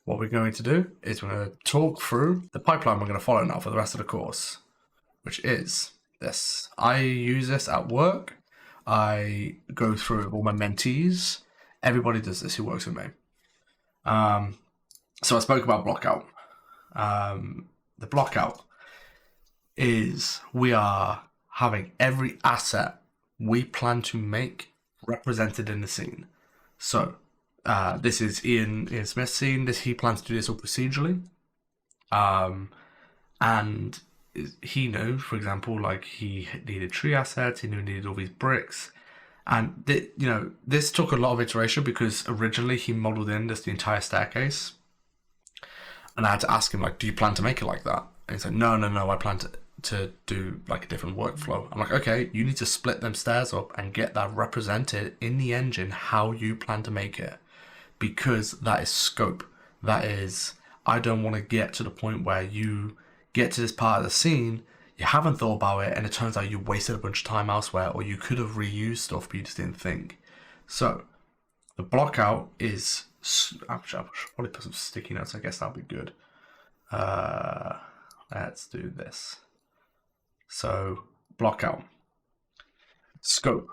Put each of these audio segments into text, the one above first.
what we're going to do is we're going to talk through the pipeline we're going to follow now for the rest of the course, which is this. I use this at work. I go through it with all my mentees. Everybody does this who works with me. So I spoke about blockout. The blockout is we are having every asset we plan to make represented in the scene. So this is Ian Smith's scene. He plans to do this all procedurally. And he knew, for example, like he needed tree assets, he knew he needed all these bricks. And this took a lot of iteration because originally he modeled in the entire staircase. And I had to ask him, like, do you plan to make it like that? And he said, no, I plan to do like a different workflow. I'm like, okay, you need to split them stairs up and get that represented in the engine how you plan to make it. Because that is scope. That is, I don't want to get to the point where you get to this part of the scene, you haven't thought about it, and it turns out you wasted a bunch of time elsewhere, or you could have reused stuff but you just didn't think. So the blockout is, actually I should probably put some sticky notes, I guess that'll be good. Let's do this. So blockout. Scope.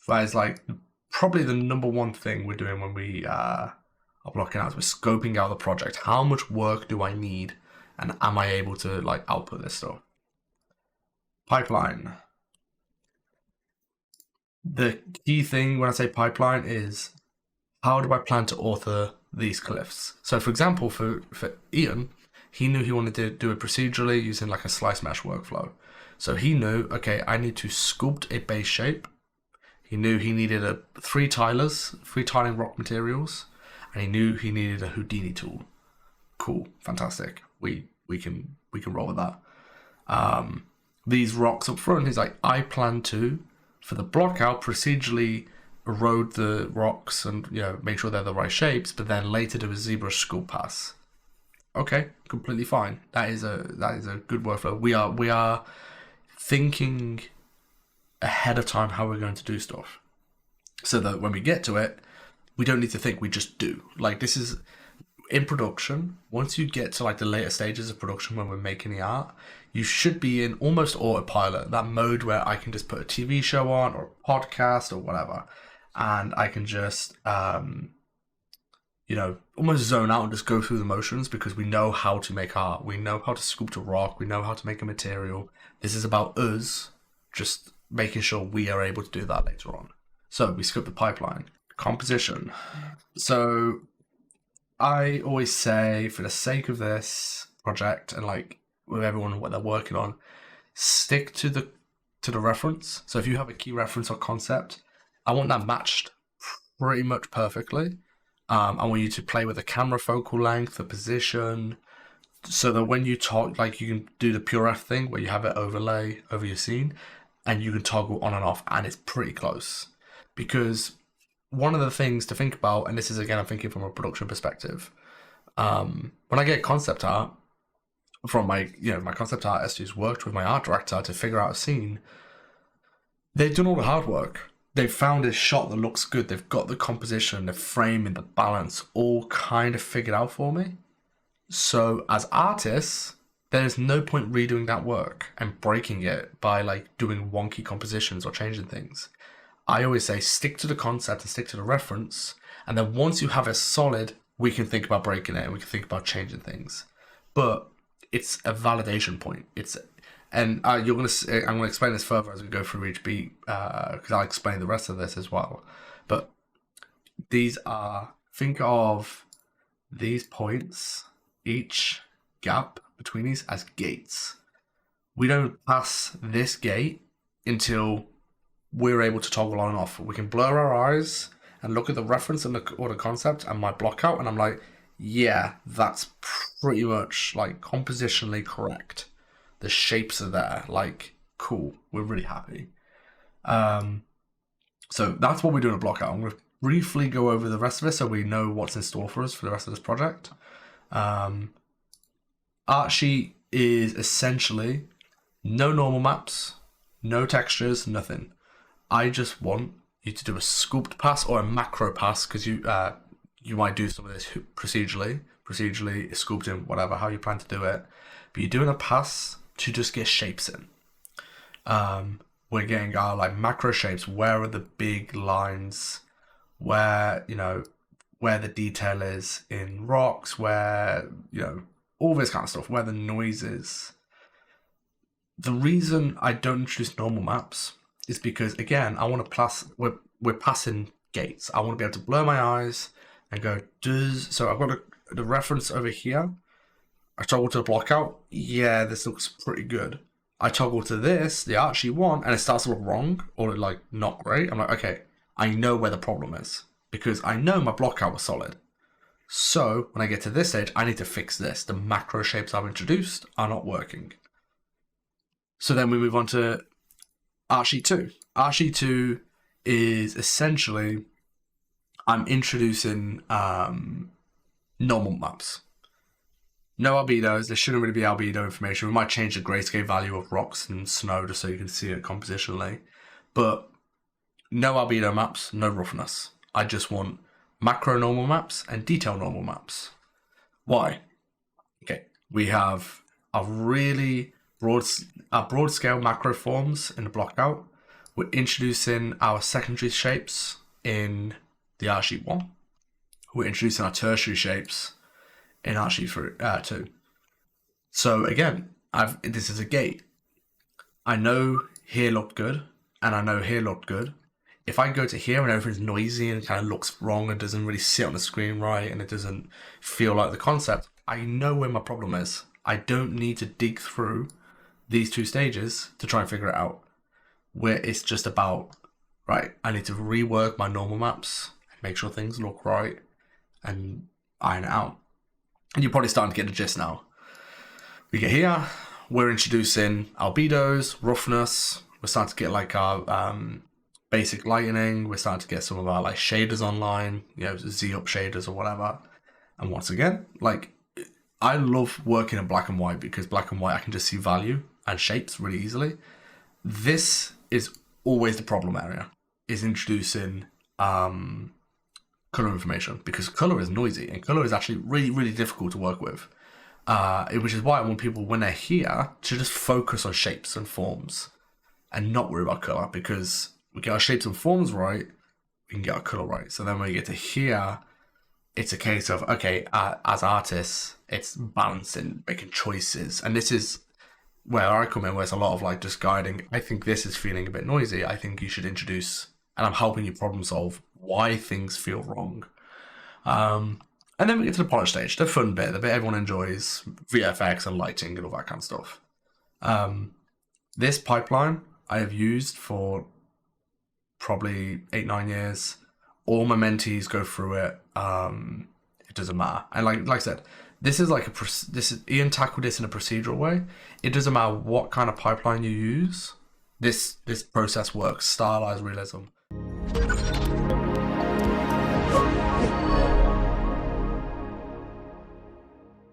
That is like probably the number one thing we're doing when we are blocking out. We're scoping out the project. How much work do I need, and am I able to like output this stuff? Pipeline. The key thing when I say pipeline is how do I plan to author these cliffs? So for example, for Ian, he knew he wanted to do it procedurally using like a slice mesh workflow. So he knew, okay, I need to sculpt a base shape. He knew he needed three tiling rock materials, and he knew he needed a Houdini tool. Cool, fantastic. We can roll with that. These rocks up front, he's like, I plan to, for the blockout, procedurally erode the rocks and make sure they're the right shapes, but then later do a zebra sculpt pass. Okay, completely fine. That is a good workflow. We are thinking ahead of time how we're going to do stuff, so that when we get to it, we don't need to think, we just do. Like, this is in production. Once you get to like the later stages of production when we're making the art, you should be in almost autopilot, that mode where I can just put a TV show on or a podcast or whatever, and I can just almost zone out and just go through the motions, because we know how to make art, we know how to sculpt a rock, we know how to make a material. This is about us just making sure we are able to do that later on. So we scope the pipeline. Composition. So I always say, for the sake of this project and like with everyone what they're working on, stick to the reference. So if you have a key reference or concept, I want that matched pretty much perfectly. I want you to play with the camera focal length, the position, so that when you talk, like, you can do the pure F thing where you have it overlay over your scene and you can toggle on and off, and it's pretty close. Because one of the things to think about, and this is again, I'm thinking from a production perspective, when I get concept art from my concept artist who's worked with my art director to figure out a scene, they've done all the hard work. They've found a shot that looks good. They've got the composition, the framing, the balance all kind of figured out for me. So as artists, there's no point redoing that work and breaking it by like doing wonky compositions or changing things. I always say stick to the concept and stick to the reference, and then once you have it solid, we can think about breaking it and we can think about changing things. But it's a validation point. I'm going to explain this further as we go through each beat, because I'll explain the rest of this as well. But think of these points, each gap between these, as gates. We don't pass this gate until we're able to toggle on and off. We can blur our eyes and look at the reference and or the concept and my block out, and I'm like, yeah, that's pretty much like compositionally correct. The shapes are there, like, cool, we're really happy. So that's what we're doing a block out. I'm going to briefly go over the rest of it so we know what's in store for us for the rest of this project. Art sheet is essentially no normal maps, no textures, nothing. I just want you to do a sculpt pass or a macro pass, because you might do some of this procedurally, procedurally, sculpting, whatever, how you plan to do it. But you're doing a pass to just get shapes in. We're getting our like macro shapes. Where are the big lines? Where, you know, where the detail is in rocks, where, you know, all this kind of stuff, where the noise is. The reason I don't introduce normal maps is because, again, I want to pass, we're passing gates. I want to be able to blur my eyes and go, so I've got the reference over here. I toggle to the blockout. Yeah, this looks pretty good. I toggle to this, the art sheet one, and it starts to look wrong or like not great. I'm like, okay, I know where the problem is because I know my blockout was solid. So when I get to this stage, I need to fix this. The macro shapes I've introduced are not working. So then we move on to art sheet 2. Art sheet 2 is essentially, I'm introducing normal maps. No albedos. There shouldn't really be albedo information. We might change the grayscale value of rocks and snow just so you can see it compositionally. But no albedo maps, no roughness. I just want macro normal maps and detail normal maps. Why? Okay, we have a really broad scale macro forms in the blockout. We're introducing our secondary shapes in the art sheet 1. We're introducing our tertiary shapes in art sheet 2. So again, this is a gate. I know here looked good, and I know here looked good. If I go to here and everything's noisy and it kind of looks wrong and doesn't really sit on the screen right and it doesn't feel like the concept, I know where my problem is. I don't need to dig through these 2 stages to try and figure it out. Where it's just about, right, I need to rework my normal maps and make sure things look right and iron it out. And you're probably starting to get the gist now. We get here, we're introducing albedos, roughness. We're starting to get like our basic lighting. We're starting to get some of our like shaders online, you know, Z-up shaders or whatever. And once again, like, I love working in black and white because black and white, I can just see value and shapes really easily. This is always the problem area, is introducing color information, because color is noisy and color is actually really, really difficult to work with. Which is why I want people, when they're here, to just focus on shapes and forms and not worry about color, because we get our shapes and forms right, we can get our color right. So then when we get to here, it's a case of, okay, as artists, it's balancing, making choices. And this is where I come in, where it's a lot of like just guiding. I think this is feeling a bit noisy. I think you should introduce, and I'm helping you problem solve why things feel wrong. And then we get to the polish stage, the fun bit, the bit everyone enjoys, VFX and lighting and all that kind of stuff. This pipeline I have used for probably 8-9 years. All my mentees go through it. It doesn't matter. And like I said, this is like Ian tackled this in a procedural way. It doesn't matter what kind of pipeline you use. This process works. Stylized realism.